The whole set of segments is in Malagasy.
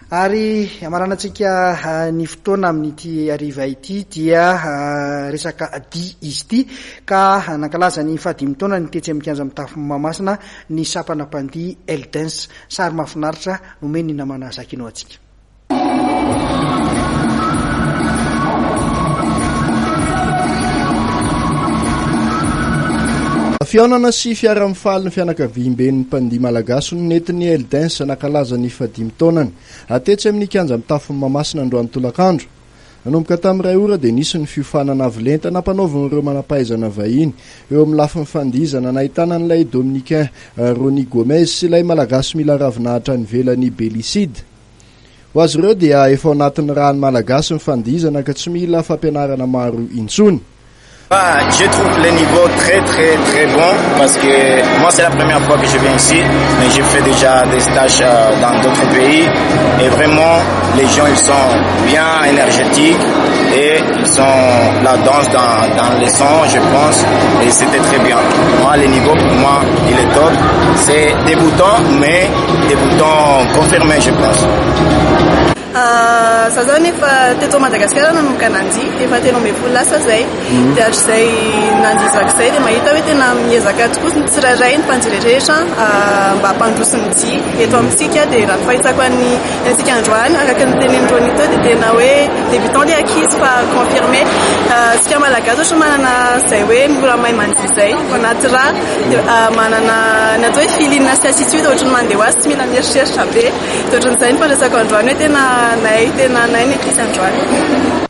Ary amaranantsika ny fotoana amin'ity ariva ity dia resaka dia izy ity ka nankalaza ny fahadimy taona ny tetsy amin'ny kianja mitafy Mahamasina ny sapana mpandihy Eldens. Sary mahafinaritra nomeny ny namana zakinao atsika. Fiaonana sy fiara-mifaly ny fianakaviam-ben'ny mpandihy malagasy no nentin'ny Eldens nankalaza ny fahadimy taonany atetsy amin'ny kianja mitafy Mahamasina androany tolakandro. Nanomboka tamin'ny 2 ora dia nisy ny fiofanana avolenta nampanaovan'ireo manampahaizana vahiny eo amin'ny lafin'ny fandihizana nahitana an'ilay Dominicain Rony Gomez sy ilay malagasy mila ravinahitra nivelany Beliside. Ho azy ireo dia efa ao anatin'ny rany malagasy ny fandihizana ka tsy mila fampianarana maro intsony. Je trouve les niveaux très bons parce que moi c'est la première fois que je viens ici, mais j'ai fait déjà des stages dans d'autres pays et vraiment les gens ils sont bien énergétiques et ils ont la danse dans les sons je pense et c'était très bien. Moi les niveaux pour moi il est top, c'est débutant mais débutant confirmé je pense. Zazany efa teto Madagasikara nanomboka nandy efa tena ambinifolo lasa zay dia hatrizay nandizaka dia mahita hoe tena miezaka tokoa ny tsirairay ny mpandihy rehetra mba hampandroso ny dia eto amintsika dia raha ny fahitako antsika androany araka ny tenenin-drony teo dia tena hoe débutant dia ankizy fa confirmé sika malagasy ohatra manana zay hoe mora mahay mandihy zay fa naty raha manana natao hoe filinana sy attitude ohatrany mandeha ho azy tsy mila mieritreritra be dia ohatran'izay ny fandraisako androany hoe tena nay ny eklisy androany.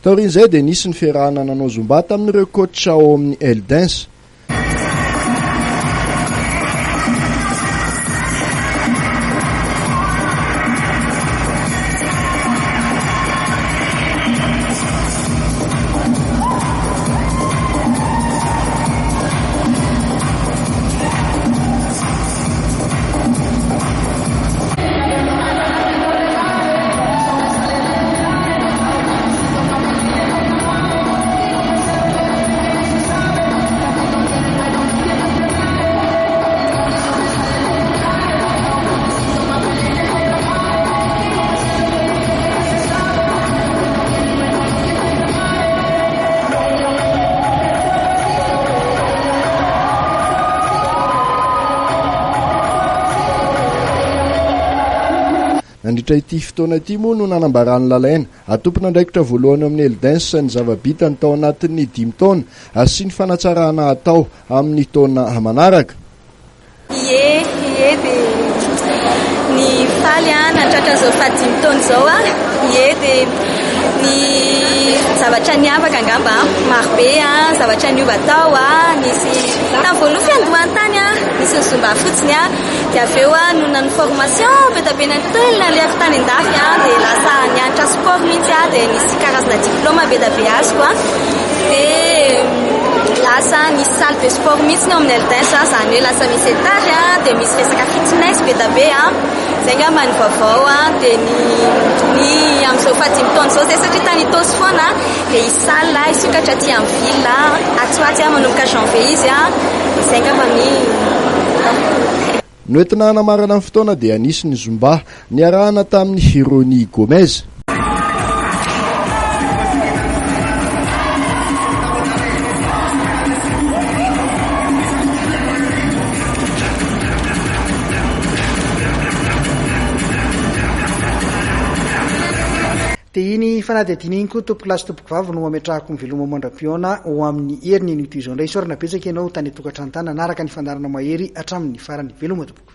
Taorin'izay dia nisy ny fiarahana nanao zomba tamin'ireo coach ao amin'ny Eldens. Nandritra ity fotoana ity moa no nanambarany lalaina atompona ndraikitra voalohany amin'ny Eldens ny zava-bitany tao anatin'ny 5 taona sy ny fanatsarana atao amin'ny taona manaraka. Ie dia ny faly natratra zao fa 5 taona zao ie dia ny zavatra niavaka angamba marobe zavatra niova tao nisy tamin'ny voaloha fiandohany tany nisy ny zomba fotsiny dia avy eo nona ny formation betapena tolona le avy tany andafy dia lasa nianatra sport mihitsy dia nisy karazana diplôma betabe azoko dia lasa nisy salle de sport mihitsy ny amin'ny Eldens zany hoe lasa misy étage dia misy resaka fitness betabe zay ngamba ny vaovao dia ny amin'izao fa 5 taona zao zay satria tany tosy foana dia isala isokatra aty amin'ny ville atsoaty manomboka janvier izy zay ngamba noentina hanamarana amin'ny fotoana dia anisy ny zomba niarahana tamin'ny Rony Gomez. Dia iny fanadihadiana iny koa tompoko lasy tompoko vavy no mametrahako ny veloma mandram-piona ho amin'ny heriny ny toy izao indray sorana betsaka ianao tany tokantrano tany anaraka ny fandarana mahery hatramin'ny farany veloma tompoko.